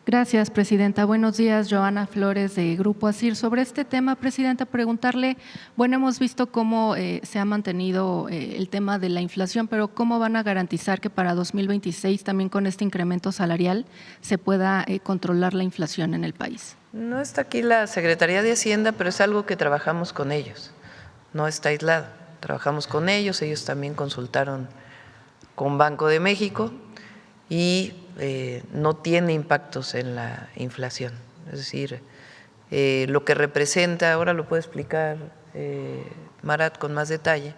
Gracias, Presidenta. Buenos días, Joana Flores, de Grupo ASIR. Sobre este tema, Presidenta, preguntarle, bueno, hemos visto cómo se ha mantenido el tema de la inflación, pero ¿cómo van a garantizar que para 2026, también con este incremento salarial, se pueda controlar la inflación en el país? No está aquí la Secretaría de Hacienda, pero es algo que trabajamos con ellos, no está aislado. Trabajamos con ellos también consultaron con Banco de México y no tiene impactos en la inflación. Es decir, lo que representa, ahora lo puede explicar Marat con más detalle,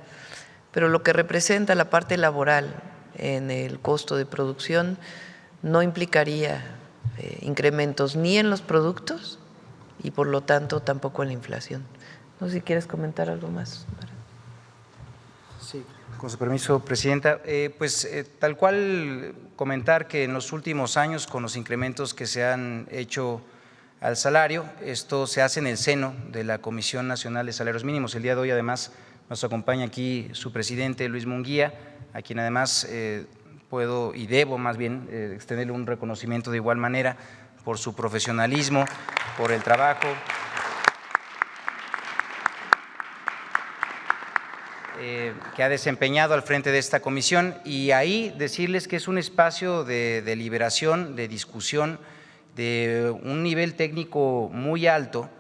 pero lo que representa la parte laboral en el costo de producción no implicaría incrementos ni en los productos y por lo tanto tampoco en la inflación. No sé si quieres comentar algo más, Marat. Sí, con su permiso, Presidenta. Tal cual comentar que en los últimos años, con los incrementos que se han hecho al salario, esto se hace en el seno de la Comisión Nacional de Salarios Mínimos. El día de hoy, además, nos acompaña aquí su presidente, Luis Munguía, a quien además puedo y debo más bien extenderle un reconocimiento de igual manera por su profesionalismo, por el trabajo que ha desempeñado al frente de esta comisión, y ahí decirles que es un espacio de deliberación, de discusión, de un nivel técnico muy alto,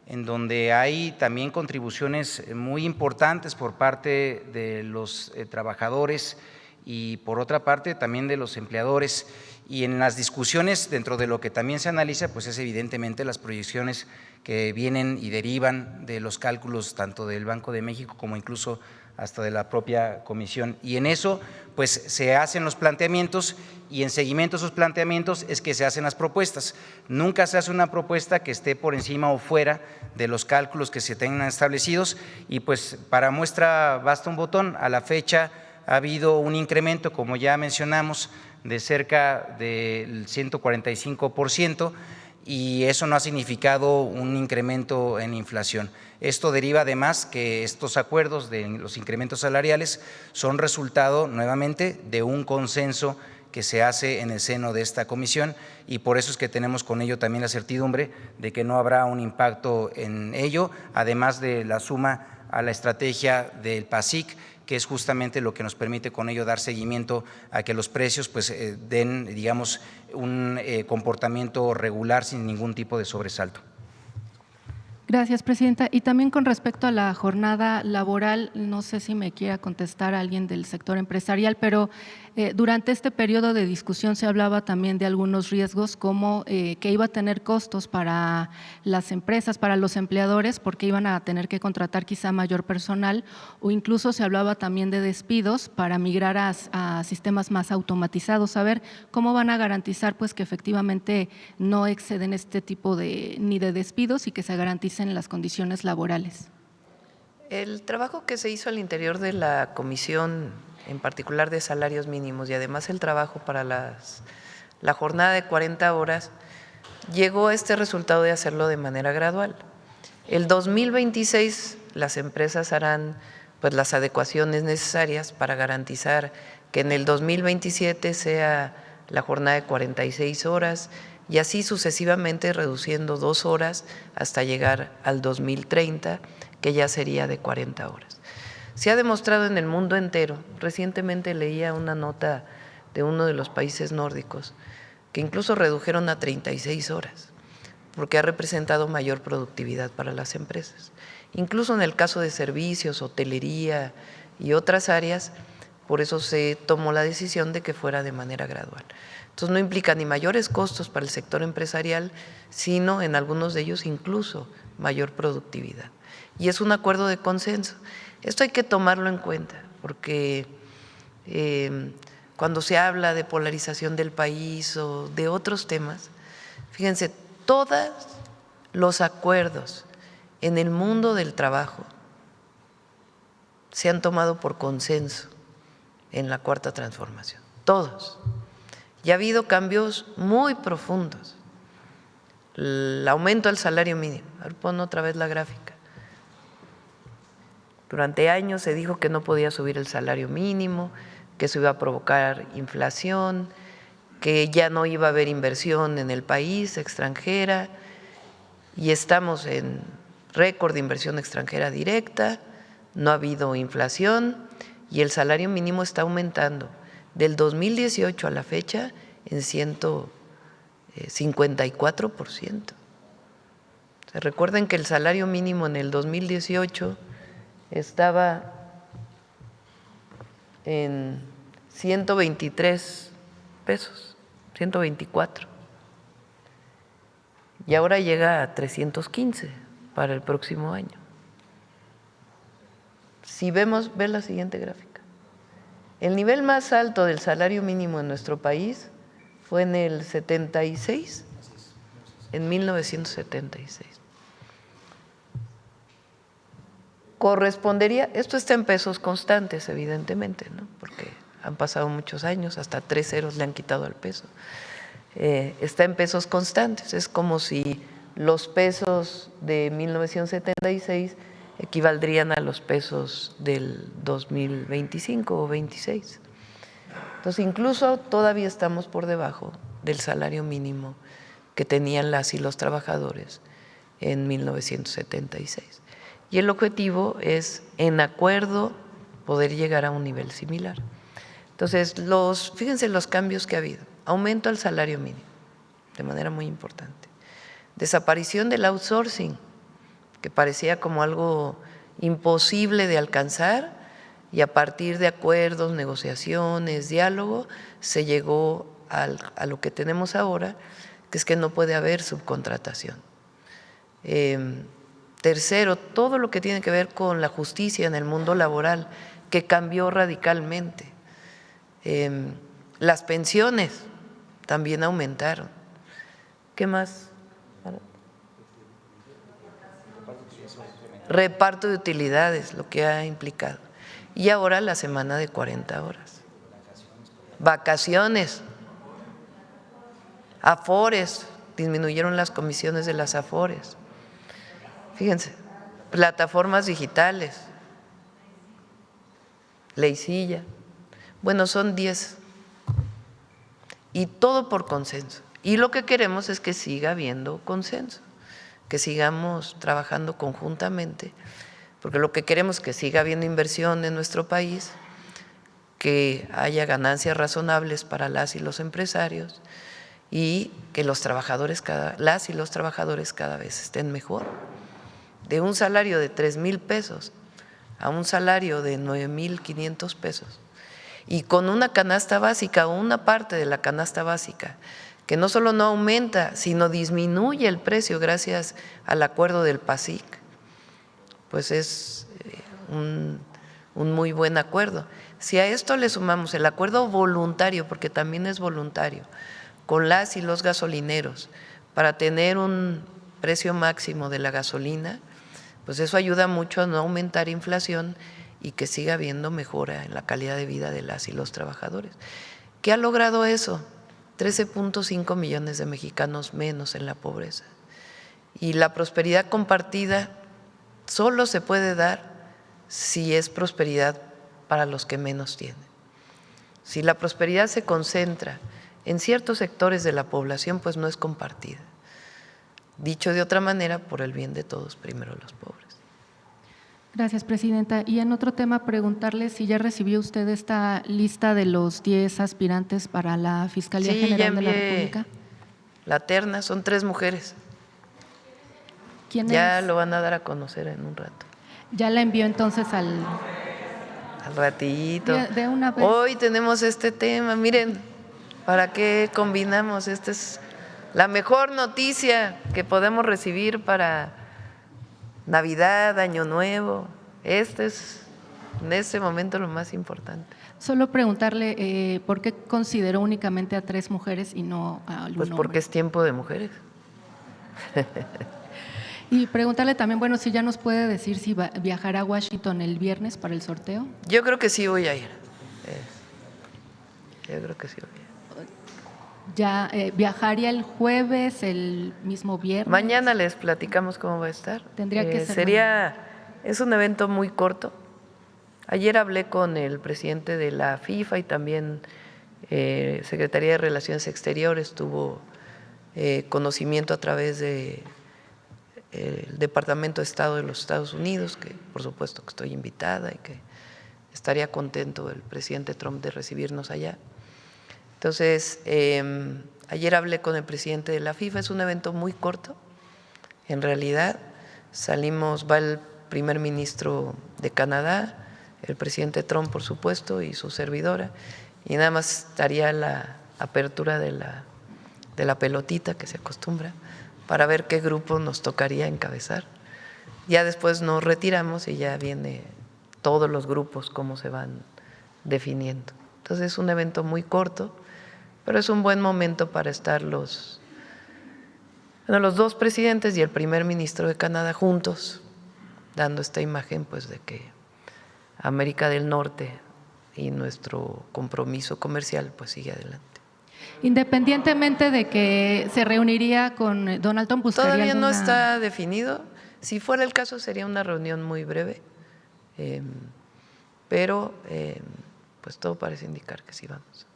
en donde hay también contribuciones muy importantes por parte de los trabajadores y por otra parte también de los empleadores. Y en las discusiones, dentro de lo que también se analiza, pues es evidentemente las proyecciones que vienen y derivan de los cálculos tanto del Banco de México como incluso hasta de la propia comisión, y en eso pues se hacen los planteamientos y en seguimiento a esos planteamientos es que se hacen las propuestas. Nunca se hace una propuesta que esté por encima o fuera de los cálculos que se tengan establecidos, y pues para muestra basta un botón. A la fecha ha habido un incremento, como ya mencionamos, de cerca del 145%, y eso no ha significado un incremento en inflación. Esto deriva además que estos acuerdos de los incrementos salariales son resultado nuevamente de un consenso que se hace en el seno de esta comisión, y por eso es que tenemos con ello también la certidumbre de que no habrá un impacto en ello, además de la suma a la estrategia del PASIC, que es justamente lo que nos permite con ello dar seguimiento a que los precios pues den, digamos, un comportamiento regular sin ningún tipo de sobresalto. Gracias, Presidenta. Y también con respecto a la jornada laboral, no sé si me quiera contestar alguien del sector empresarial, pero durante este periodo de discusión se hablaba también de algunos riesgos, como que iba a tener costos para las empresas, para los empleadores, porque iban a tener que contratar quizá mayor personal, o incluso se hablaba también de despidos para migrar a sistemas más automatizados. A ver, ¿cómo van a garantizar pues que efectivamente no exceden este tipo ni de despidos y que se garanticen las condiciones laborales? El trabajo que se hizo al interior de la comisión, en particular de salarios mínimos, y además el trabajo para la jornada de 40 horas, llegó a este resultado de hacerlo de manera gradual. El 2026 las empresas harán pues las adecuaciones necesarias para garantizar que en el 2027 sea la jornada de 46 horas y así sucesivamente, reduciendo 2 horas hasta llegar al 2030, que ya sería de 40 horas. Se ha demostrado en el mundo entero. Recientemente leía una nota de uno de los países nórdicos que incluso redujeron a 36 horas porque ha representado mayor productividad para las empresas. Incluso en el caso de servicios, hotelería y otras áreas, por eso se tomó la decisión de que fuera de manera gradual. Entonces no implica ni mayores costos para el sector empresarial, sino en algunos de ellos incluso mayor productividad. Y es un acuerdo de consenso. Esto hay que tomarlo en cuenta, porque cuando se habla de polarización del país o de otros temas, fíjense, todos los acuerdos en el mundo del trabajo se han tomado por consenso en la Cuarta Transformación, todos. Y ha habido cambios muy profundos. El aumento del salario mínimo. A ver, pon otra vez la gráfica. Durante años se dijo que no podía subir el salario mínimo, que eso iba a provocar inflación, que ya no iba a haber inversión en el país extranjera, y estamos en récord de inversión extranjera directa, no ha habido inflación y el salario mínimo está aumentando del 2018 a la fecha en 154%. Recuerden que el salario mínimo en el 2018 estaba en 123 pesos, 124, y ahora llega a 315 para el próximo año. Si ve la siguiente gráfica, el nivel más alto del salario mínimo en nuestro país fue en el 76, en 1976. Correspondería, esto está en pesos constantes evidentemente, ¿no? Porque han pasado muchos años, hasta 3 ceros le han quitado al peso. Está en pesos constantes, es como si los pesos de 1976 equivaldrían a los pesos del 2025 o 26. Entonces, incluso todavía estamos por debajo del salario mínimo que tenían las y los trabajadores en 1976. Y el objetivo es, en acuerdo, poder llegar a un nivel similar. Entonces, fíjense los cambios que ha habido. Aumento al salario mínimo, de manera muy importante. Desaparición del outsourcing, que parecía como algo imposible de alcanzar, y a partir de acuerdos, negociaciones, diálogo, se llegó a lo que tenemos ahora, que es que no puede haber subcontratación. Tercero, todo lo que tiene que ver con la justicia en el mundo laboral, que cambió radicalmente. Las pensiones también aumentaron. ¿Qué más? Reparto de utilidades, lo que ha implicado. Y ahora la semana de 40 horas. Vacaciones. Afores, disminuyeron las comisiones de las afores. Fíjense, plataformas digitales, Leicilla. Bueno, son 10. Y todo por consenso. Y lo que queremos es que siga habiendo consenso, que sigamos trabajando conjuntamente, porque lo que queremos es que siga habiendo inversión en nuestro país, que haya ganancias razonables para las y los empresarios y que los trabajadores, las y los trabajadores cada vez estén mejor. De un salario de 3,000 pesos a un salario de 9,500 pesos, y con una canasta básica o una parte de la canasta básica que no solo no aumenta, sino disminuye el precio gracias al acuerdo del PASIC, pues es un muy buen acuerdo. Si a esto le sumamos el acuerdo voluntario, porque también es voluntario, con las y los gasolineros para tener un precio máximo de la gasolina, pues eso ayuda mucho a no aumentar inflación y que siga habiendo mejora en la calidad de vida de las y los trabajadores. ¿Qué ha logrado eso? 13.5 millones de mexicanos menos en la pobreza. Y la prosperidad compartida solo se puede dar si es prosperidad para los que menos tienen. Si la prosperidad se concentra en ciertos sectores de la población, pues no es compartida. Dicho de otra manera, por el bien de todos, primero los pobres. Gracias, presidenta. Y en otro tema, preguntarle si ya recibió usted esta lista de los 10 aspirantes para la Fiscalía General de la República. La terna, son 3 mujeres. ¿Quién ya es? Lo van a dar a conocer en un rato. Ya la envió entonces al ratito. De una vez. Hoy tenemos este tema, miren, ¿para qué combinamos? Esta es la mejor noticia que podemos recibir para Navidad, Año Nuevo. Este es en este momento lo más importante. Solo preguntarle por qué consideró únicamente a 3 mujeres y no a algún Pues porque hombre. es tiempo de mujeres. Y preguntarle también, bueno, si ya nos puede decir si viajará a Washington el viernes para el sorteo. Yo creo que sí voy a ir. Yo creo que sí voy a ir. Ya viajaría el jueves, el mismo viernes. Mañana les platicamos cómo va a estar. Tendría que ser es un evento muy corto. Ayer hablé con el presidente de la FIFA y también Secretaría de Relaciones Exteriores tuvo conocimiento a través de el Departamento de Estado de los Estados Unidos, que por supuesto que estoy invitada y que estaría contento el presidente Trump de recibirnos allá. Entonces, ayer hablé con el presidente de la FIFA, es un evento muy corto, en realidad va el primer ministro de Canadá, el presidente Trump por supuesto y su servidora, y nada más estaría la apertura de la pelotita que se acostumbra, para ver qué grupo nos tocaría encabezar. Ya después nos retiramos y ya viene todos los grupos, cómo se van definiendo. Entonces es un evento muy corto, pero es un buen momento para estar los dos presidentes y el primer ministro de Canadá juntos, dando esta imagen pues de que América del Norte y nuestro compromiso comercial pues sigue adelante. Independientemente de que se reuniría con Donald Trump, buscaría Todavía no alguna… está definido. Si fuera el caso sería una reunión muy breve, pero pues todo parece indicar que sí vamos.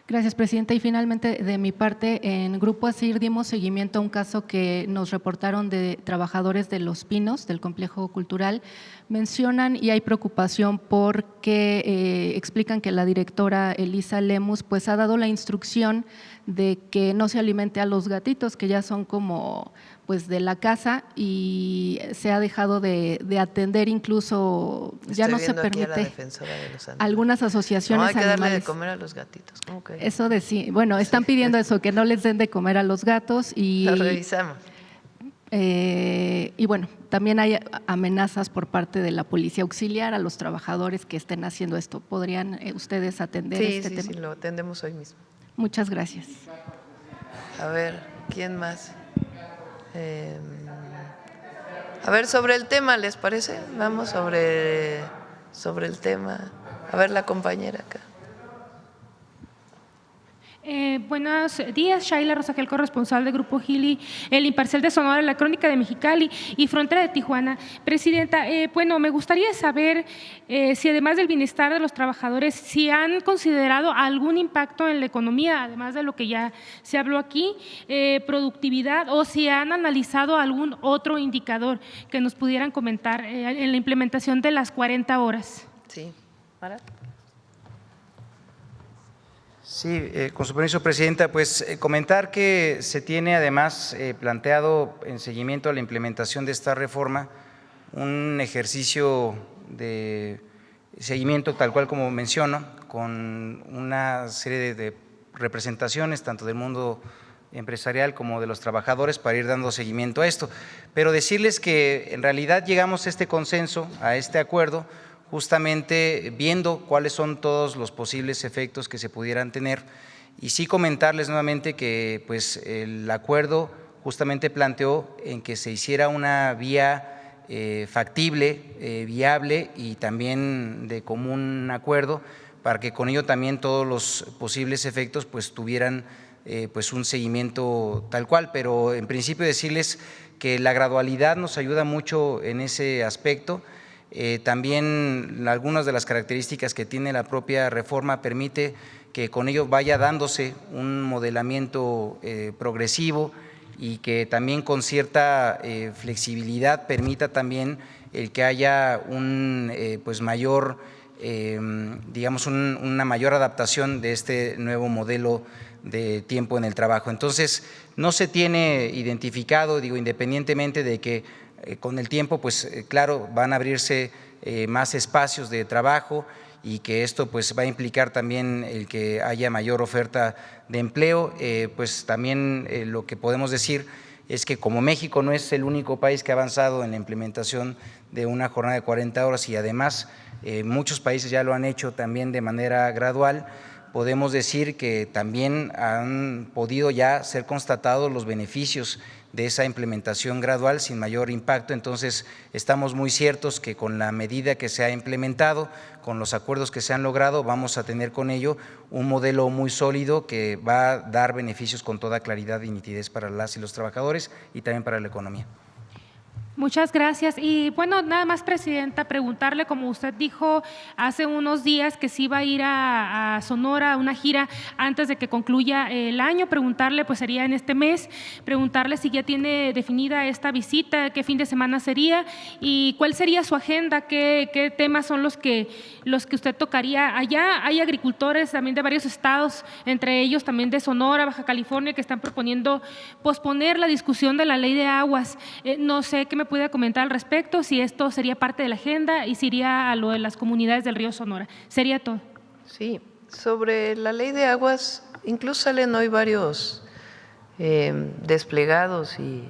Gracias, presidenta. Y finalmente, de mi parte, en Grupo ASIR dimos seguimiento a un caso que nos reportaron de trabajadores de Los Pinos, del complejo cultural. Mencionan y hay preocupación porque explican que la directora Elisa Lemus pues ha dado la instrucción de que no se alimente a los gatitos, que ya son como pues de la casa, y se ha dejado de atender, incluso ya no se permite algunas asociaciones no, hay que darle animales. de comer a los gatitos. ¿Cómo que? Eso bueno, están pidiendo eso, que no les den de comer a los gatos y… Lo revisamos. Y bueno, también hay amenazas por parte de la policía auxiliar a los trabajadores que estén haciendo esto. ¿Podrían ustedes atender este tema? Sí, lo atendemos hoy mismo. Muchas gracias. A ver, ¿quién más? A ver, sobre el tema, ¿les parece? Vamos sobre el tema. A ver, la compañera acá. Buenos días, Shaila Rosagel, corresponsal de Grupo Gili, El Imparcial de Sonora, La Crónica de Mexicali y Frontera de Tijuana. Presidenta, bueno, me gustaría saber si además del bienestar de los trabajadores, si han considerado algún impacto en la economía, además de lo que ya se habló aquí, productividad, o si han analizado algún otro indicador que nos pudieran comentar en la implementación de las 40 horas. Sí, Marat. Sí, con su permiso, presidenta, pues comentar que se tiene además planteado en seguimiento a la implementación de esta reforma un ejercicio de seguimiento tal cual como menciono, con una serie de representaciones tanto del mundo empresarial como de los trabajadores para ir dando seguimiento a esto. Pero decirles que en realidad llegamos a este consenso, a este acuerdo, justamente viendo cuáles son todos los posibles efectos que se pudieran tener, y sí comentarles nuevamente que pues el acuerdo justamente planteó en que se hiciera una vía factible, viable y también de común acuerdo, para que con ello también todos los posibles efectos pues tuvieran pues un seguimiento tal cual. Pero en principio decirles que la gradualidad nos ayuda mucho en ese aspecto. También algunas de las características que tiene la propia reforma permite que con ello vaya dándose un modelamiento progresivo y que también con cierta flexibilidad permita también el que haya un pues mayor, digamos una mayor adaptación de este nuevo modelo de tiempo en el trabajo. Entonces, no se tiene identificado, digo, independientemente de que con el tiempo, pues claro, van a abrirse más espacios de trabajo y que esto pues va a implicar también el que haya mayor oferta de empleo, pues también lo que podemos decir es que como México no es el único país que ha avanzado en la implementación de una jornada de 40 horas y además muchos países ya lo han hecho también de manera gradual, podemos decir que también han podido ya ser constatados los beneficios de esa implementación gradual sin mayor impacto. Entonces, estamos muy ciertos que con la medida que se ha implementado, con los acuerdos que se han logrado, vamos a tener con ello un modelo muy sólido que va a dar beneficios con toda claridad y nitidez para las y los trabajadores y también para la economía. Muchas gracias. Y bueno, nada más, Presidenta, preguntarle, como usted dijo hace unos días que se iba a ir a Sonora a una gira antes de que concluya el año, preguntarle, pues sería en este mes, preguntarle si ya tiene definida esta visita, qué fin de semana sería y cuál sería su agenda, qué temas son los que usted tocaría. Allá hay agricultores también de varios estados, entre ellos también de Sonora, Baja California, que están proponiendo posponer la discusión de la ley de aguas. No sé qué me puede comentar al respecto, si esto sería parte de la agenda y si iría a lo de las comunidades del río Sonora. Sería todo. Sí, sobre la ley de aguas, incluso salen hoy varios desplegados y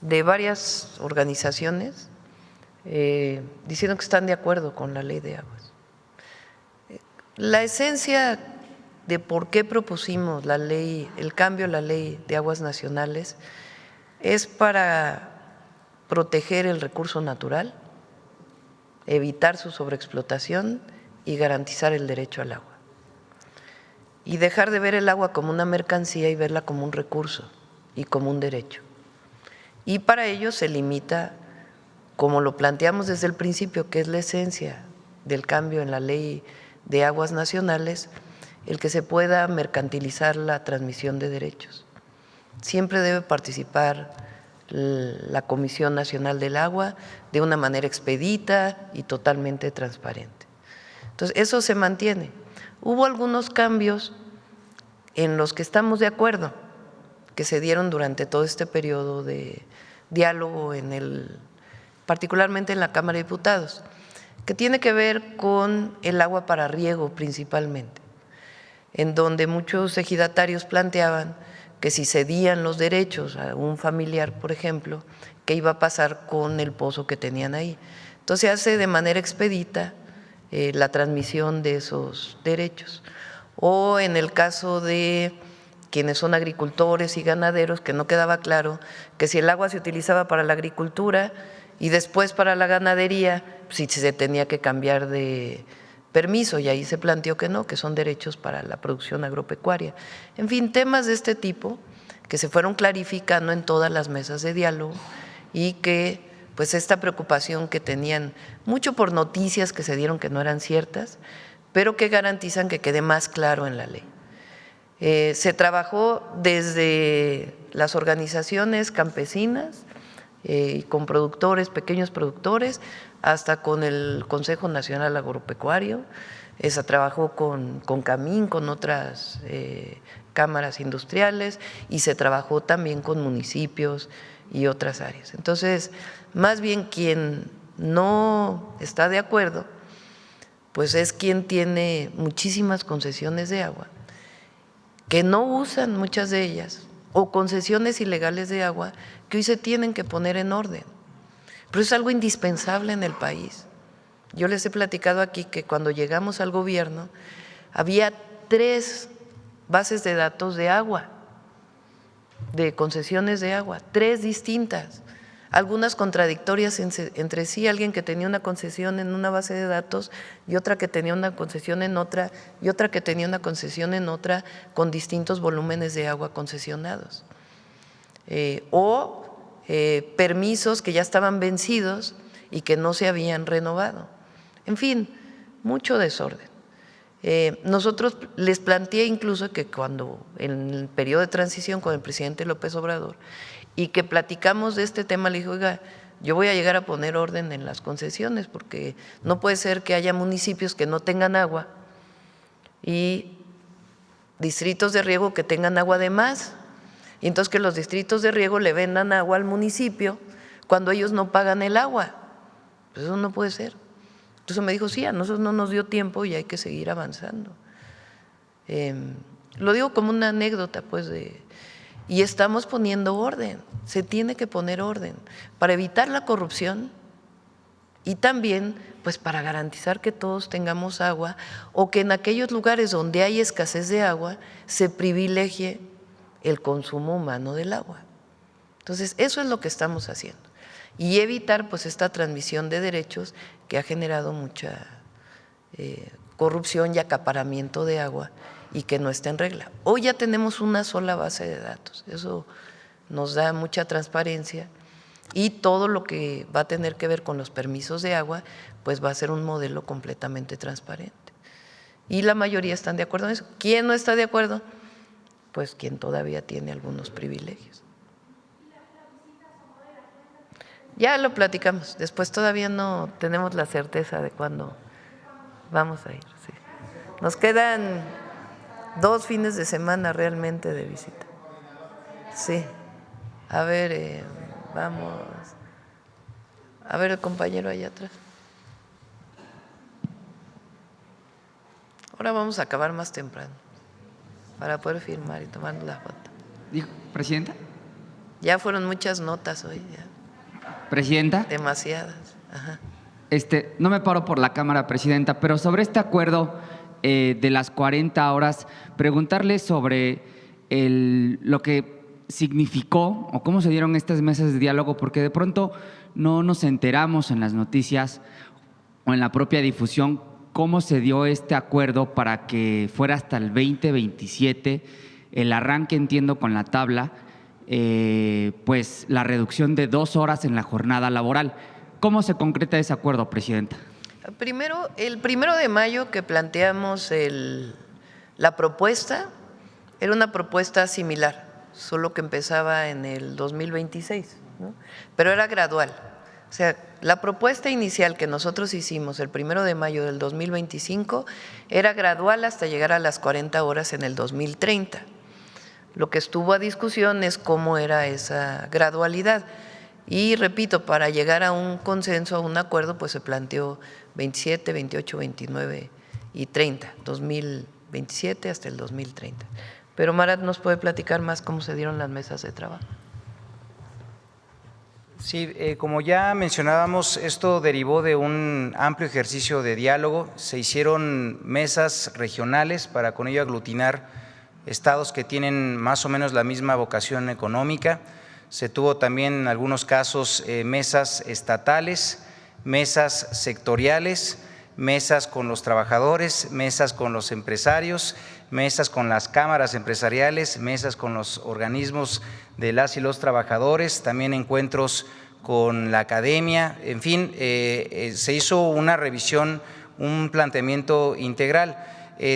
de varias organizaciones diciendo que están de acuerdo con la ley de aguas. La esencia de por qué propusimos la ley, el cambio a la ley de aguas nacionales, es para proteger el recurso natural, evitar su sobreexplotación y garantizar el derecho al agua. Y dejar de ver el agua como una mercancía y verla como un recurso y como un derecho. Y para ello se limita, como lo planteamos desde el principio, que es la esencia del cambio en la ley de aguas nacionales, el que se pueda mercantilizar la transmisión de derechos. Siempre debe participar la Comisión Nacional del Agua de una manera expedita y totalmente transparente. Entonces, eso se mantiene. Hubo algunos cambios en los que estamos de acuerdo, que se dieron durante todo este periodo de diálogo, particularmente en la Cámara de Diputados, que tiene que ver con el agua para riego principalmente, en donde muchos ejidatarios planteaban que si cedían los derechos a un familiar, por ejemplo, ¿qué iba a pasar con el pozo que tenían ahí? Entonces se hace de manera expedita la transmisión de esos derechos. O en el caso de quienes son agricultores y ganaderos, que no quedaba claro que si el agua se utilizaba para la agricultura y después para la ganadería, si se tenía que cambiar de permiso, y ahí se planteó que no, que son derechos para la producción agropecuaria. En fin, temas de este tipo que se fueron clarificando en todas las mesas de diálogo y que pues esta preocupación que tenían mucho por noticias que se dieron que no eran ciertas, pero que garantizan que quede más claro en la ley. Se trabajó desde las organizaciones campesinas y con productores, pequeños productores, hasta con el Consejo Nacional Agropecuario, se trabajó con Camín, con otras cámaras industriales y se trabajó también con municipios y otras áreas. Entonces, más bien quien no está de acuerdo, pues es quien tiene muchísimas concesiones de agua, que no usan muchas de ellas, o concesiones ilegales de agua que hoy se tienen que poner en orden. Pero es algo indispensable en el país. Yo les he platicado aquí que cuando llegamos al gobierno había 3 bases de datos de agua, de concesiones de agua, 3 distintas, algunas contradictorias entre sí, alguien que tenía una concesión en una base de datos y otra que tenía una concesión en otra y otra que tenía una concesión en otra con distintos volúmenes de agua concesionados. Permisos que ya estaban vencidos y que no se habían renovado. En fin, mucho desorden. Nosotros les planteé incluso que cuando en el periodo de transición con el presidente López Obrador y que platicamos de este tema, le dije, oiga, yo voy a llegar a poner orden en las concesiones porque no puede ser que haya municipios que no tengan agua y distritos de riego que tengan agua de más, y entonces que los distritos de riego le vendan agua al municipio cuando ellos no pagan el agua. Pues eso no puede ser. Entonces me dijo, sí, a nosotros no nos dio tiempo y hay que seguir avanzando. Lo digo como una anécdota, pues, y estamos poniendo orden, se tiene que poner orden para evitar la corrupción y también pues para garantizar que todos tengamos agua o que en aquellos lugares donde hay escasez de agua se privilegie el consumo humano del agua. Entonces, eso es lo que estamos haciendo y evitar pues esta transmisión de derechos que ha generado mucha corrupción y acaparamiento de agua y que no está en regla. Hoy ya tenemos una sola base de datos, eso nos da mucha transparencia Y todo lo que va a tener que ver con los permisos de agua, pues va a ser un modelo completamente transparente. Y la mayoría están de acuerdo en eso. ¿Quién no está de acuerdo? Pues quien todavía tiene algunos privilegios. Ya lo platicamos, después todavía no tenemos la certeza de cuándo vamos a ir. Sí. Nos quedan 2 fines de semana realmente de visita. Sí. A ver, vamos. A ver el compañero allá atrás. Ahora vamos a acabar más temprano para poder firmar y tomar la foto. Dijo, ¿Presidenta? Ya fueron muchas notas hoy, ya. ¿Presidenta? Demasiadas. Ajá. No me paro por la cámara, Presidenta, pero sobre este acuerdo de las 40 horas, preguntarle sobre lo que significó o cómo se dieron estas mesas de diálogo, porque de pronto no nos enteramos en las noticias o en la propia difusión cómo se dio este acuerdo para que fuera hasta el 2027, el arranque, entiendo, con la tabla, pues la reducción de 2 horas en la jornada laboral. ¿Cómo se concreta ese acuerdo, Presidenta? Primero, el 1 de mayo que planteamos la propuesta, era una propuesta similar, solo que empezaba en el 2026, ¿no? Pero era gradual. O sea, la propuesta inicial que nosotros hicimos el 1 de mayo del 2025 era gradual hasta llegar a las 40 horas en el 2030. Lo que estuvo a discusión es cómo era esa gradualidad. Y repito, para llegar a un consenso, a un acuerdo, pues se planteó 27, 28, 29 y 30, 2027 hasta el 2030. Pero Marat nos puede platicar más cómo se dieron las mesas de trabajo. Sí, como ya mencionábamos, esto derivó de un amplio ejercicio de diálogo. Se hicieron mesas regionales para con ello aglutinar estados que tienen más o menos la misma vocación económica. Se tuvo también en algunos casos mesas estatales, mesas sectoriales, mesas con los trabajadores, mesas con los empresarios, mesas con las cámaras empresariales, mesas con los organismos de las y los trabajadores, también encuentros con la academia, en fin, se hizo una revisión, un planteamiento integral.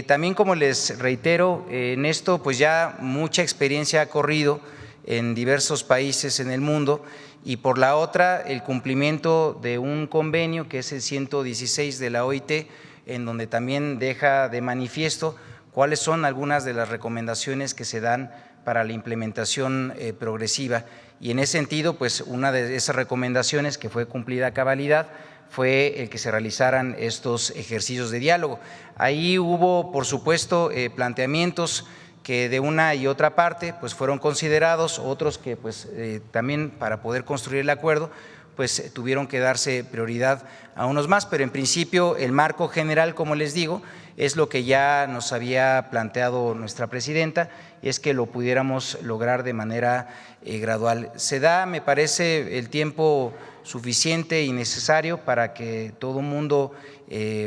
También, como les reitero, en esto pues ya mucha experiencia ha corrido en diversos países en el mundo, y por la otra el cumplimiento de un convenio que es el 116 de la OIT, en donde también deja de manifiesto cuáles son algunas de las recomendaciones que se dan para la implementación progresiva. Y en ese sentido, pues una de esas recomendaciones que fue cumplida a cabalidad fue el que se realizaran estos ejercicios de diálogo. Ahí hubo, por supuesto, planteamientos que de una y otra parte pues fueron considerados, otros que pues también para poder construir el acuerdo pues tuvieron que darse prioridad a unos más, pero en principio el marco general, como les digo, es lo que ya nos había planteado nuestra presidenta, y es que lo pudiéramos lograr de manera gradual. Se da, me parece, el tiempo suficiente y necesario para que todo el mundo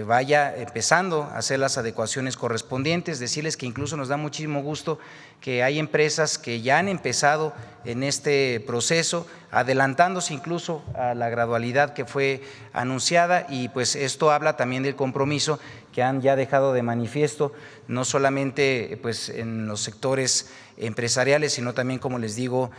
vaya empezando a hacer las adecuaciones correspondientes. Decirles que incluso nos da muchísimo gusto que hay empresas que ya han empezado en este proceso, adelantándose incluso a la gradualidad que fue anunciada, y pues esto habla también del compromiso que han ya dejado de manifiesto, no solamente pues en los sectores empresariales, sino también, como les digo,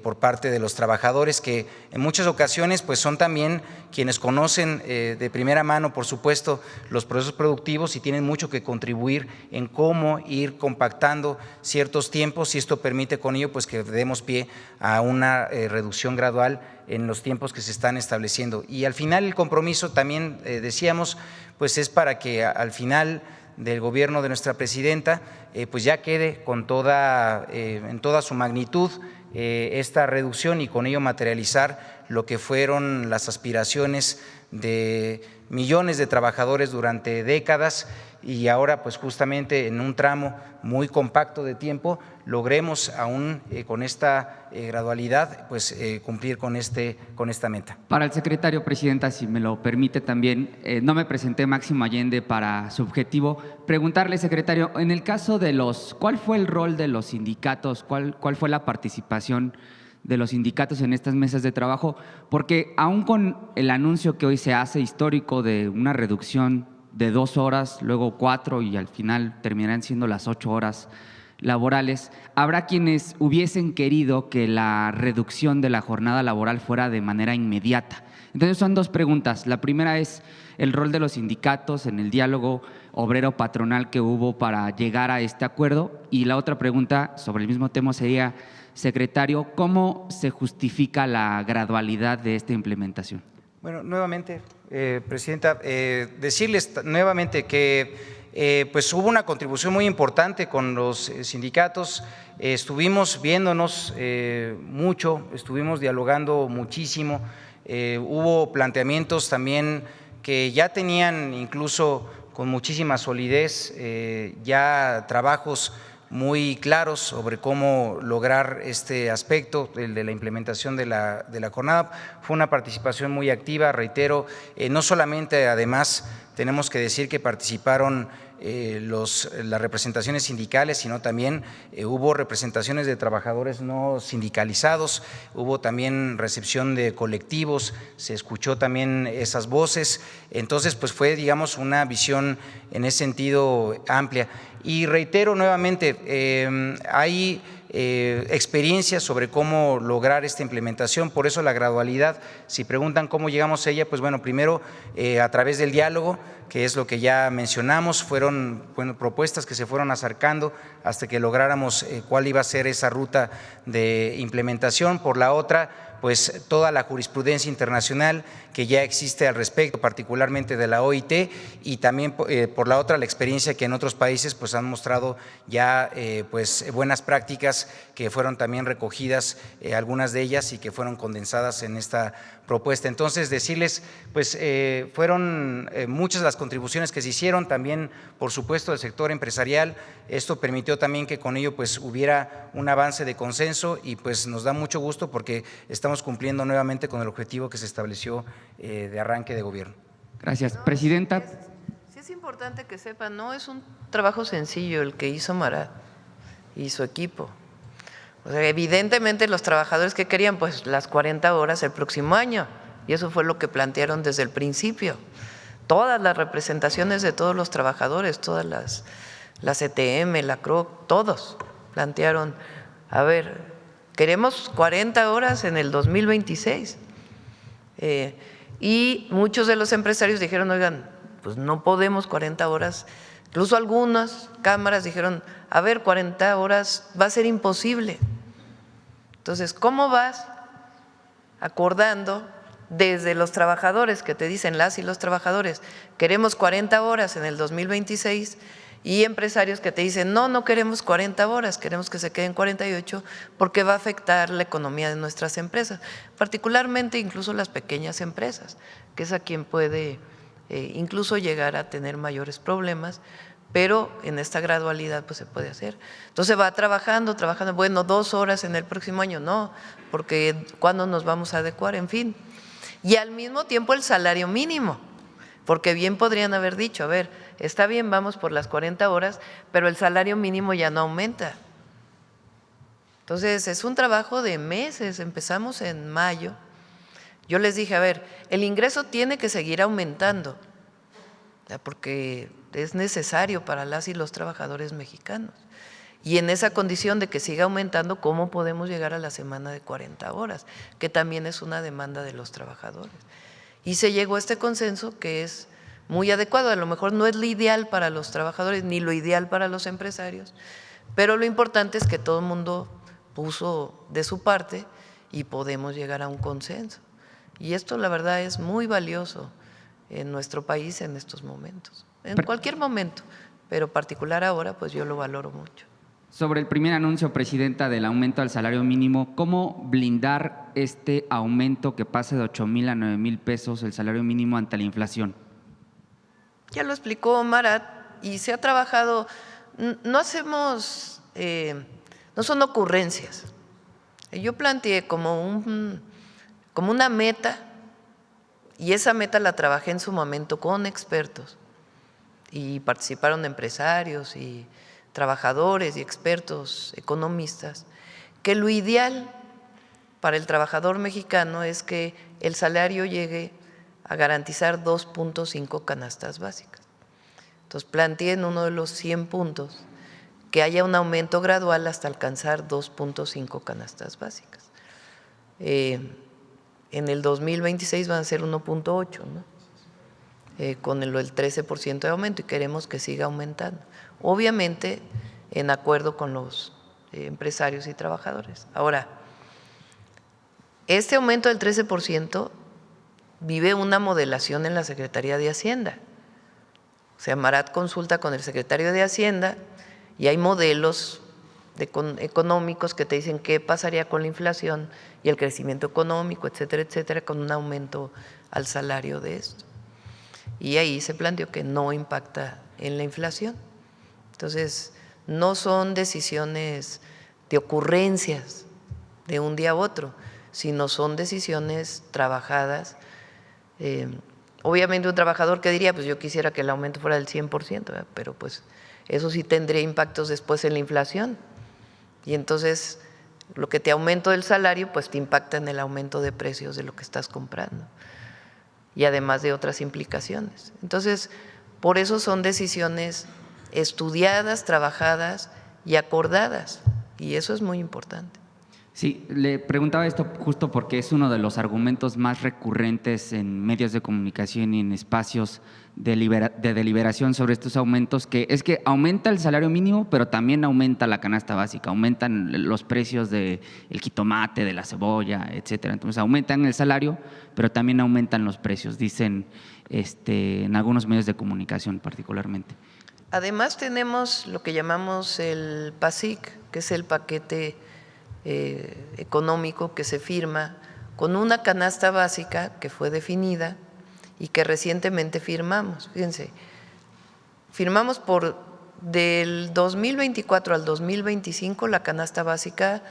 por parte de los trabajadores, que en muchas ocasiones pues son también quienes conocen de primera mano, por supuesto, los procesos productivos, y tienen mucho que contribuir en cómo ir compactando ciertos tiempos, y esto permite con ello pues que demos pie a una reducción gradual en los tiempos que se están estableciendo. Y al final el compromiso también decíamos pues es para que al final del gobierno de nuestra presidenta pues ya quede con en toda su magnitud esta reducción, y con ello materializar lo que fueron las aspiraciones de millones de trabajadores durante décadas, y ahora pues justamente en un tramo muy compacto de tiempo logremos aún con esta gradualidad pues cumplir con esta meta. Para el secretario, Presidenta, si me lo permite también, no me presenté, Máximo Allende, para su objetivo. Preguntarle, secretario, en el caso de ¿cuál fue el rol de los sindicatos? ¿Cuál fue la participación de los sindicatos en estas mesas de trabajo, porque aún con el anuncio que hoy se hace histórico de una reducción de 2 horas, luego 4 y al final terminarán siendo las 8 horas laborales, habrá quienes hubiesen querido que la reducción de la jornada laboral fuera de manera inmediata. Entonces son 2 preguntas. La primera es el rol de los sindicatos en el diálogo obrero-patronal que hubo para llegar a este acuerdo, y la otra pregunta sobre el mismo tema sería, secretario, ¿cómo se justifica la gradualidad de esta implementación? Bueno, nuevamente, Presidenta, decirles nuevamente que pues hubo una contribución muy importante con los sindicatos, estuvimos viéndonos mucho, estuvimos dialogando muchísimo, hubo planteamientos también que ya tenían incluso con muchísima solidez, ya trabajos muy claros sobre cómo lograr este aspecto, el de la implementación de la jornada. Fue una participación muy activa, reitero, no solamente además tenemos que decir que participaron las representaciones sindicales, sino también hubo representaciones de trabajadores no sindicalizados, hubo también recepción de colectivos, se escuchó también esas voces, entonces pues fue, digamos, una visión en ese sentido amplia. Y reitero nuevamente, hay experiencias sobre cómo lograr esta implementación, por eso la gradualidad. Si preguntan cómo llegamos a ella, pues bueno, primero a través del diálogo, que es lo que ya mencionamos, fueron propuestas que se fueron acercando hasta que lográramos cuál iba a ser esa ruta de implementación. Por la otra, pues toda la jurisprudencia internacional que ya existe al respecto, particularmente de la OIT, y también por la otra la experiencia que en otros países pues han mostrado ya pues buenas prácticas que fueron también recogidas, algunas de ellas, y que fueron condensadas en esta propuesta. Entonces decirles, pues fueron muchas las contribuciones que se hicieron, también por supuesto del sector empresarial. Esto permitió también que con ello pues hubiera un avance de consenso, y pues nos da mucho gusto porque estamos cumpliendo nuevamente con el objetivo que se estableció de arranque de gobierno. Gracias, Presidenta. Sí es importante que sepan, no es un trabajo sencillo el que hizo Marat y su equipo. O sea, evidentemente los trabajadores que querían pues las 40 horas el próximo año, y eso fue lo que plantearon desde el principio. Todas las representaciones de todos los trabajadores, todas las ETM, la CROC, todos plantearon, a ver, queremos 40 horas en el 2026. Y muchos de los empresarios dijeron, oigan, pues no podemos 40 horas. Incluso algunas cámaras dijeron, a ver, 40 horas va a ser imposible. Entonces, ¿cómo vas acordando desde los trabajadores que te dicen, las y los trabajadores, queremos 40 horas en el 2026, y empresarios que te dicen, no, no queremos 40 horas, queremos que se queden 48 porque va a afectar la economía de nuestras empresas, particularmente incluso las pequeñas empresas, que es a quien puede incluso llegar a tener mayores problemas, pero en esta gradualidad pues se puede hacer. Entonces va trabajando, bueno, 2 horas en el próximo año, no, porque ¿cuándo nos vamos a adecuar? En fin. Y al mismo tiempo el salario mínimo, porque bien podrían haber dicho, a ver, está bien, vamos por las 40 horas, pero el salario mínimo ya no aumenta. Entonces es un trabajo de meses, empezamos en mayo. Yo les dije, a ver, el ingreso tiene que seguir aumentando, porque es necesario para las y los trabajadores mexicanos. Y en esa condición de que siga aumentando, ¿cómo podemos llegar a la semana de 40 horas? Que también es una demanda de los trabajadores. Y se llegó a este consenso que es muy adecuado, a lo mejor no es lo ideal para los trabajadores ni lo ideal para los empresarios, pero lo importante es que todo el mundo puso de su parte y podemos llegar a un consenso. Y esto la verdad es muy valioso en nuestro país en estos momentos, en cualquier momento, pero particular ahora pues yo lo valoro mucho. Sobre el primer anuncio, Presidenta, del aumento al salario mínimo, ¿cómo blindar este aumento que pase de 8,000 a 9,000 pesos el salario mínimo ante la inflación? Ya lo explicó Marat y se ha trabajado, no hacemos, no son ocurrencias. Yo planteé como una meta, y esa meta la trabajé en su momento con expertos, y participaron empresarios y trabajadores y expertos economistas, que lo ideal para el trabajador mexicano es que el salario llegue a garantizar 2.5 canastas básicas. Entonces, planteen uno de los 100 puntos que haya un aumento gradual hasta alcanzar 2.5 canastas básicas. En el 2026 van a ser 1.8, ¿no? Con el 13% de aumento, y queremos que siga aumentando. Obviamente, en acuerdo con los empresarios y trabajadores. Ahora, este aumento del 13% vive una modelación en la Secretaría de Hacienda. O sea, Marat consulta con el secretario de Hacienda y hay modelos económicos que te dicen qué pasaría con la inflación y el crecimiento económico, etcétera, etcétera, con un aumento al salario de esto. Y ahí se planteó que no impacta en la inflación. Entonces, no son decisiones de ocurrencias de un día a otro, sino son decisiones trabajadas. Obviamente un trabajador que diría, pues yo quisiera que el aumento fuera del 100%, ¿verdad? Pero pues eso sí tendría impactos después en la inflación. Y entonces lo que te aumento del salario, pues te impacta en el aumento de precios de lo que estás comprando. Y además de otras implicaciones. Entonces, por eso son decisiones estudiadas, trabajadas y acordadas. Y eso es muy importante. Sí, le preguntaba esto justo porque es uno de los argumentos más recurrentes en medios de comunicación y en espacios de deliberación sobre estos aumentos, que es que aumenta el salario mínimo, pero también aumenta la canasta básica, aumentan los precios del jitomate, de la cebolla, etcétera. Entonces aumentan el salario, pero también aumentan los precios, dicen en algunos medios de comunicación particularmente. Además tenemos lo que llamamos el PASIC, que es el paquete económico que se firma con una canasta básica que fue definida y que recientemente firmamos. Fíjense, firmamos del 2024 al 2025 la canasta básica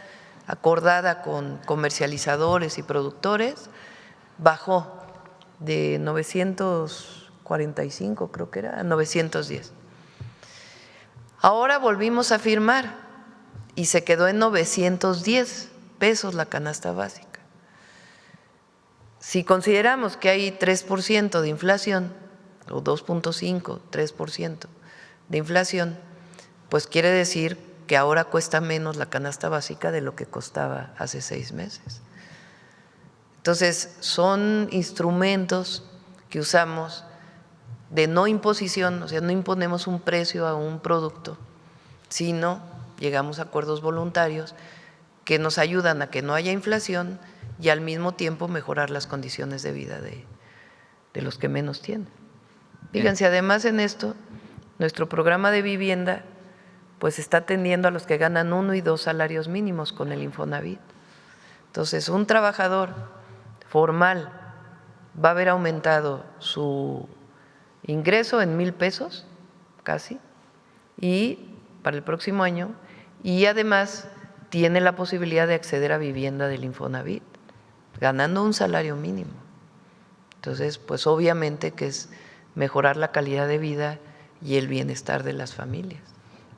acordada con comercializadores y productores bajó de 945, creo que era, a 910. Ahora volvimos a firmar y se quedó en 910 pesos la canasta básica. Si consideramos que hay 3% de inflación, o 2.5, 3% de inflación, pues quiere decir que ahora cuesta menos la canasta básica de lo que costaba hace 6 meses. Entonces, son instrumentos que usamos de no imposición, o sea, no imponemos un precio a un producto, sino llegamos a acuerdos voluntarios que nos ayudan a que no haya inflación y al mismo tiempo mejorar las condiciones de vida de los que menos tienen. Fíjense, además en esto, nuestro programa de vivienda pues está atendiendo a los que ganan 1 y 2 salarios mínimos con el Infonavit. Entonces, un trabajador formal va a haber aumentado su ingreso en 1,000 pesos, casi, y para el próximo año, y además tiene la posibilidad de acceder a vivienda del Infonavit, ganando un salario mínimo. Entonces, pues obviamente que es mejorar la calidad de vida y el bienestar de las familias.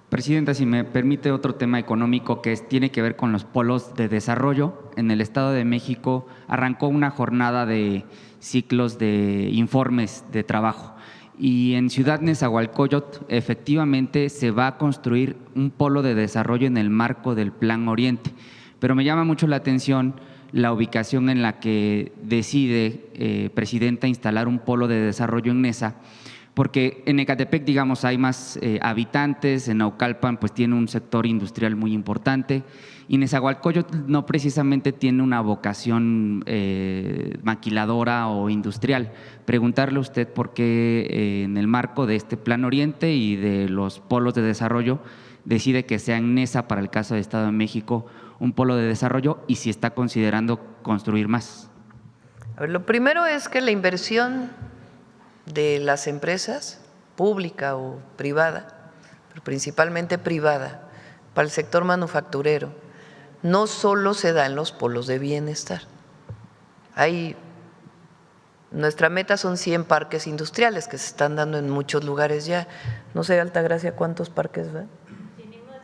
Presidenta, si me permite otro tema económico que tiene que ver con los polos de desarrollo. En el Estado de México arrancó una jornada de ciclos de informes de trabajo. Y en Ciudad Nezahualcóyotl efectivamente se va a construir un polo de desarrollo en el marco del Plan Oriente. Pero me llama mucho la atención la ubicación en la que decide, Presidenta, instalar un polo de desarrollo en Neza, porque en Ecatepec, digamos, hay más habitantes, en Naucalpan pues tiene un sector industrial muy importante, y Nezahualcóyotl no precisamente tiene una vocación maquiladora o industrial. Preguntarle a usted por qué en el marco de este Plan Oriente y de los polos de desarrollo decide que sea en Neza, para el caso del Estado de México, un polo de desarrollo, y si está considerando construir más. A ver, lo primero es que la inversión de las empresas, pública o privada, pero principalmente privada, para el sector manufacturero, no solo se da en los polos de bienestar. Nuestra meta son 100 parques industriales que se están dando en muchos lugares ya. No sé, Altagracia, ¿cuántos parques van? Tenemos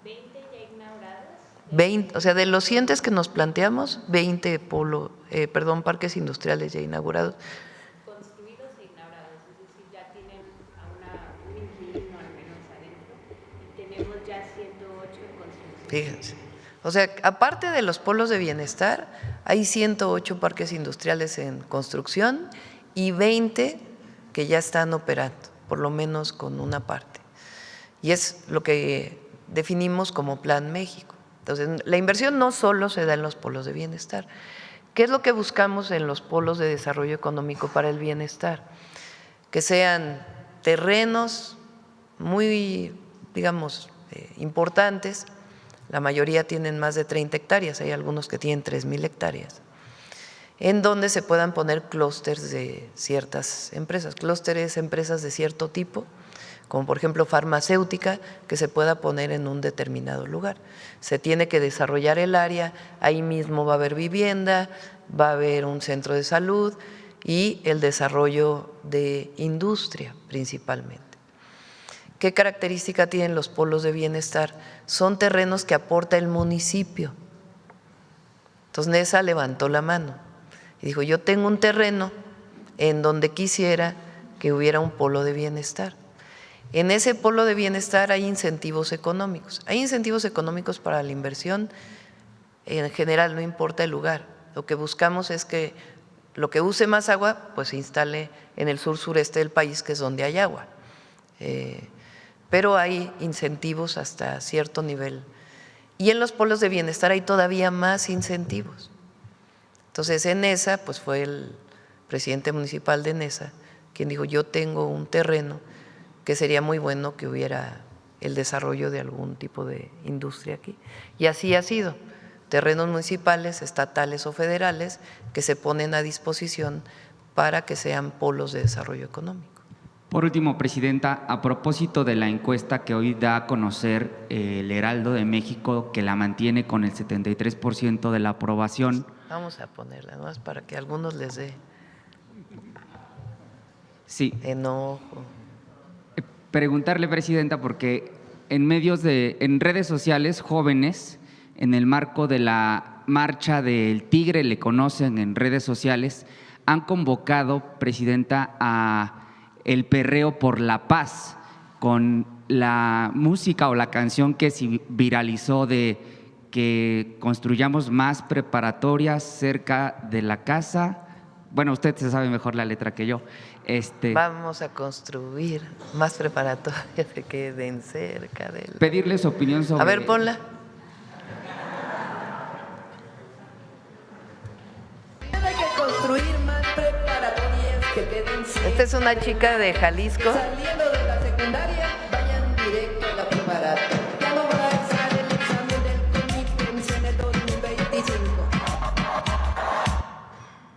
20 ya inaugurados 20, o sea, de los 100 que nos planteamos, 20 parques industriales ya inaugurados. Construidos e inaugurados, es decir, ya tienen un inquilino al menos adentro y tenemos ya 108 en construcción. Fíjense. O sea, aparte de los polos de bienestar, hay 108 parques industriales en construcción y 20 que ya están operando, por lo menos con una parte. Y es lo que definimos como Plan México. Entonces, la inversión no solo se da en los polos de bienestar. ¿Qué es lo que buscamos en los polos de desarrollo económico para el bienestar? Que sean terrenos muy, digamos, importantes. La mayoría tienen más de 30 hectáreas, hay algunos que tienen 3,000 hectáreas, en donde se puedan poner clústeres de ciertas empresas, clústeres, empresas de cierto tipo, como por ejemplo farmacéutica, que se pueda poner en un determinado lugar. Se tiene que desarrollar el área, ahí mismo va a haber vivienda, va a haber un centro de salud y el desarrollo de industria principalmente. ¿Qué característica tienen los polos de bienestar? Son terrenos que aporta el municipio. Entonces NESA levantó la mano y dijo, yo tengo un terreno en donde quisiera que hubiera un polo de bienestar. En ese polo de bienestar hay incentivos económicos. Hay incentivos económicos para la inversión en general, no importa el lugar. Lo que buscamos es que lo que use más agua, pues se instale en el sur-sureste del país, que es donde hay agua. Pero hay incentivos hasta cierto nivel. Y en los polos de bienestar hay todavía más incentivos. Entonces, en NESA, pues fue el presidente municipal de NESA quien dijo, yo tengo un terreno que sería muy bueno que hubiera el desarrollo de algún tipo de industria aquí. Y así ha sido. Terrenos municipales, estatales o federales que se ponen a disposición para que sean polos de desarrollo económico. Por último, Presidenta, a propósito de la encuesta que hoy da a conocer el Heraldo de México, que la mantiene con el 73% de la aprobación. Vamos a ponerla, ¿no? Para que a algunos les dé Sí. enojo. Preguntarle, Presidenta, porque en redes sociales, jóvenes, en el marco de la marcha del Tigre, le conocen en redes sociales, han convocado, Presidenta, a el perreo por la paz, con la música o la canción que se viralizó de que construyamos más preparatorias cerca de la casa. Bueno, usted se sabe mejor la letra que yo. Vamos a construir más preparatorias que queden cerca del… Pedirle su opinión sobre… A ver, ponla. Hay que construir más preparatorias que queden cerca. Esta es una chica de Jalisco. Saliendo de la secundaria, vayan directo a la preparatoria. Ya no va a estar el examen del CONIPEMS en el 2025.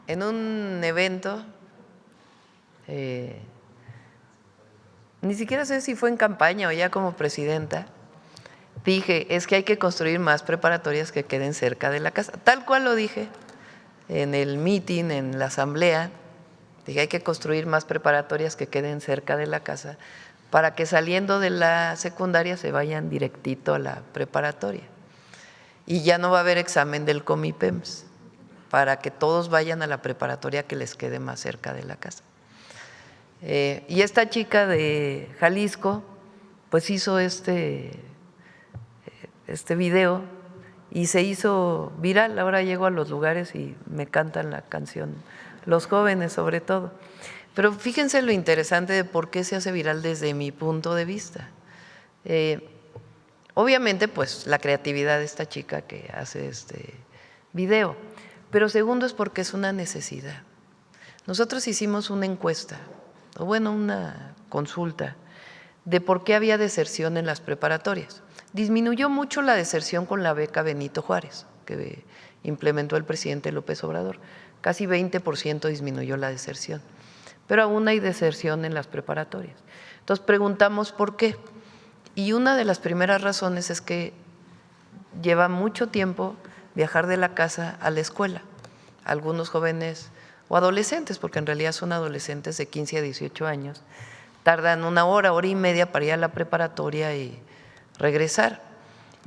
En un evento, ni siquiera sé si fue en campaña o ya como presidenta, dije, es que hay que construir más preparatorias que queden cerca de la casa. Tal cual lo dije en el meeting, en la asamblea, dije, hay que construir más preparatorias que queden cerca de la casa para que saliendo de la secundaria se vayan directito a la preparatoria. Y ya no va a haber examen del CONIPEMS, para que todos vayan a la preparatoria que les quede más cerca de la casa. Y esta chica de Jalisco, pues hizo este video y se hizo viral. Ahora llego a los lugares y me cantan la canción, los jóvenes sobre todo. Pero fíjense lo interesante de por qué se hace viral desde mi punto de vista. Obviamente, pues la creatividad de esta chica que hace este video. Pero segundo es porque es una necesidad. Nosotros hicimos una encuesta, o bueno, una consulta de por qué había deserción en las preparatorias. Disminuyó mucho la deserción con la beca Benito Juárez, que implementó el presidente López Obrador. Casi 20% disminuyó la deserción, pero aún hay deserción en las preparatorias. Entonces preguntamos por qué. Y una de las primeras razones es que lleva mucho tiempo viajar de la casa a la escuela. Algunos jóvenes o adolescentes, porque en realidad son adolescentes de 15 a 18 años, tardan 1 hora, hora y media para ir a la preparatoria y regresar.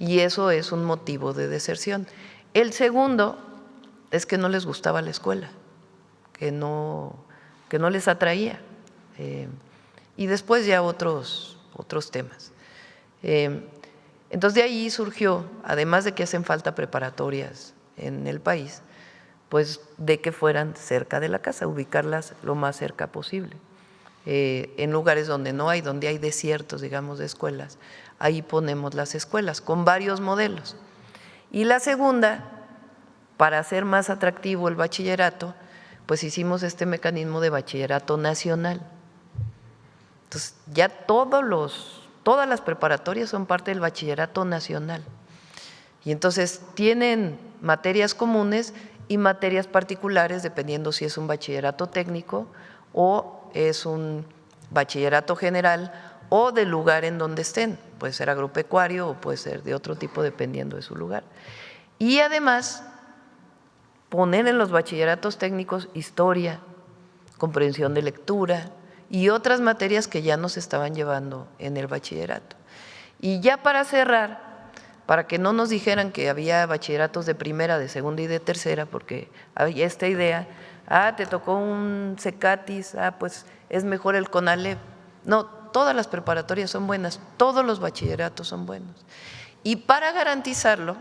y eso es un motivo de deserción. El segundo es que no les gustaba la escuela, que no les atraía, y después ya otros temas. Entonces de ahí surgió, además de que hacen falta preparatorias en el país, pues de que fueran cerca de la casa, ubicarlas lo más cerca posible. En lugares donde no hay, donde hay desiertos, digamos, de escuelas, ahí ponemos las escuelas con varios modelos. Y la segunda, para hacer más atractivo el bachillerato, pues hicimos este mecanismo de bachillerato nacional. Entonces, ya todas las preparatorias son parte del bachillerato nacional. Y entonces tienen materias comunes y materias particulares, dependiendo si es un bachillerato técnico o es un bachillerato general o del lugar en donde estén. Puede ser agropecuario o puede ser de otro tipo, dependiendo de su lugar. Y además, poner en los bachilleratos técnicos historia, comprensión de lectura y otras materias que ya no se estaban llevando en el bachillerato. Y ya para cerrar, para que no nos dijeran que había bachilleratos de primera, de segunda y de tercera, porque había esta idea, te tocó un CECATIS, pues es mejor el CONALEP. No, todas las preparatorias son buenas, todos los bachilleratos son buenos. Y para garantizarlo,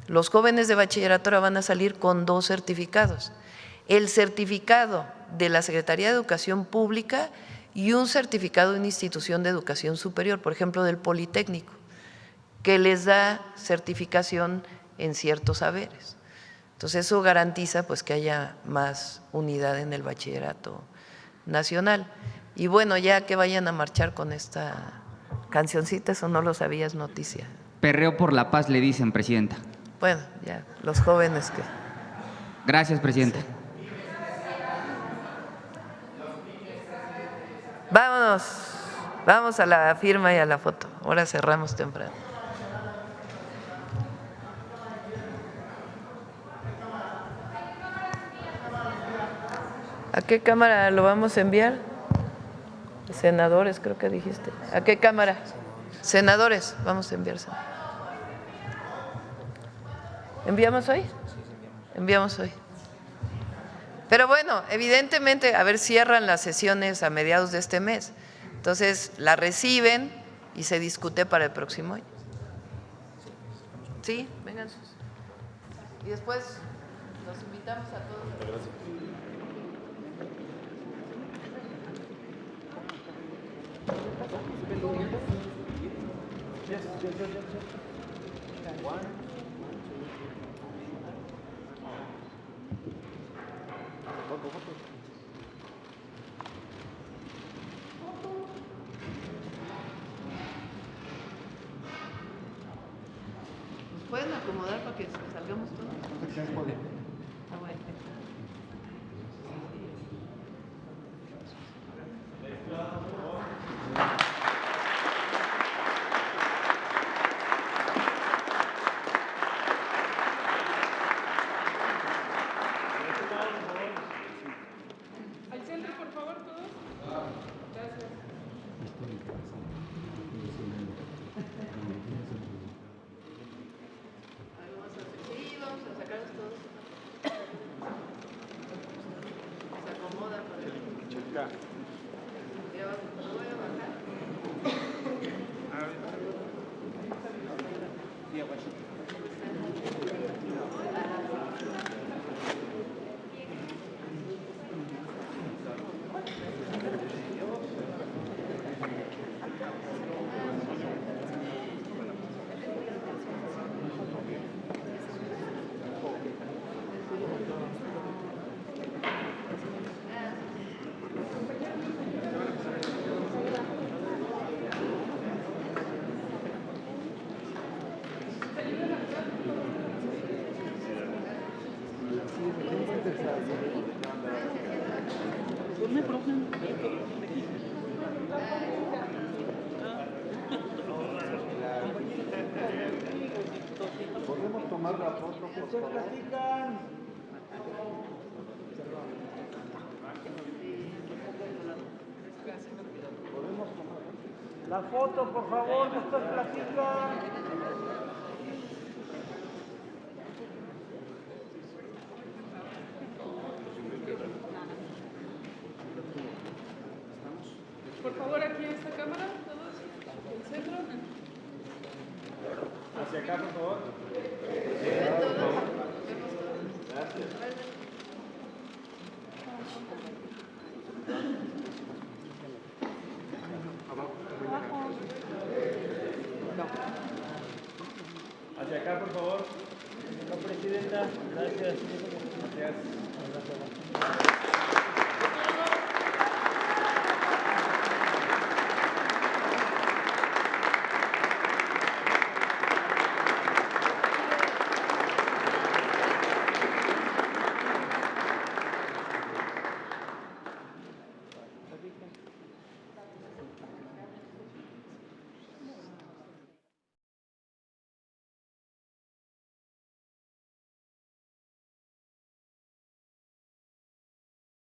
los jóvenes de bachillerato ahora van a salir con 2 certificados. El certificado de la Secretaría de Educación Pública y un certificado de una institución de educación superior, por ejemplo, del Politécnico, que les da certificación en ciertos saberes. Entonces eso garantiza pues que haya más unidad en el bachillerato nacional. Y bueno, ya que vayan a marchar con esta cancioncita, eso no lo sabías, noticia. Perreo por la paz, le dicen, presidenta. Bueno, ya, los jóvenes que… Gracias, presidenta. Sí. Vamos a la firma y a la foto. Ahora cerramos temprano. ¿A qué cámara lo vamos a enviar? Senadores, creo que dijiste. ¿A qué cámara? Senadores, vamos a enviar. ¿Enviamos hoy? Enviamos hoy. Pero bueno, evidentemente, a ver, cierran las sesiones a mediados de este mes. Entonces, la reciben y se discute para el próximo año. Sí, vengan. Y después los invitamos a todos. ¿Nos pueden acomodar para que salgamos todos? Ah, bueno. Al centro, por favor, todos. Gracias. Sí, vamos a sacarlos todos. Se acomoda por el… Ya voy a bajar. ¿Podemos tomar la foto, por favor? Platican. ¿Podemos tomar la foto, por favor? Después platican. acá, por favor. Hacia acá, por favor. Señora Presidenta, gracias. Gracias.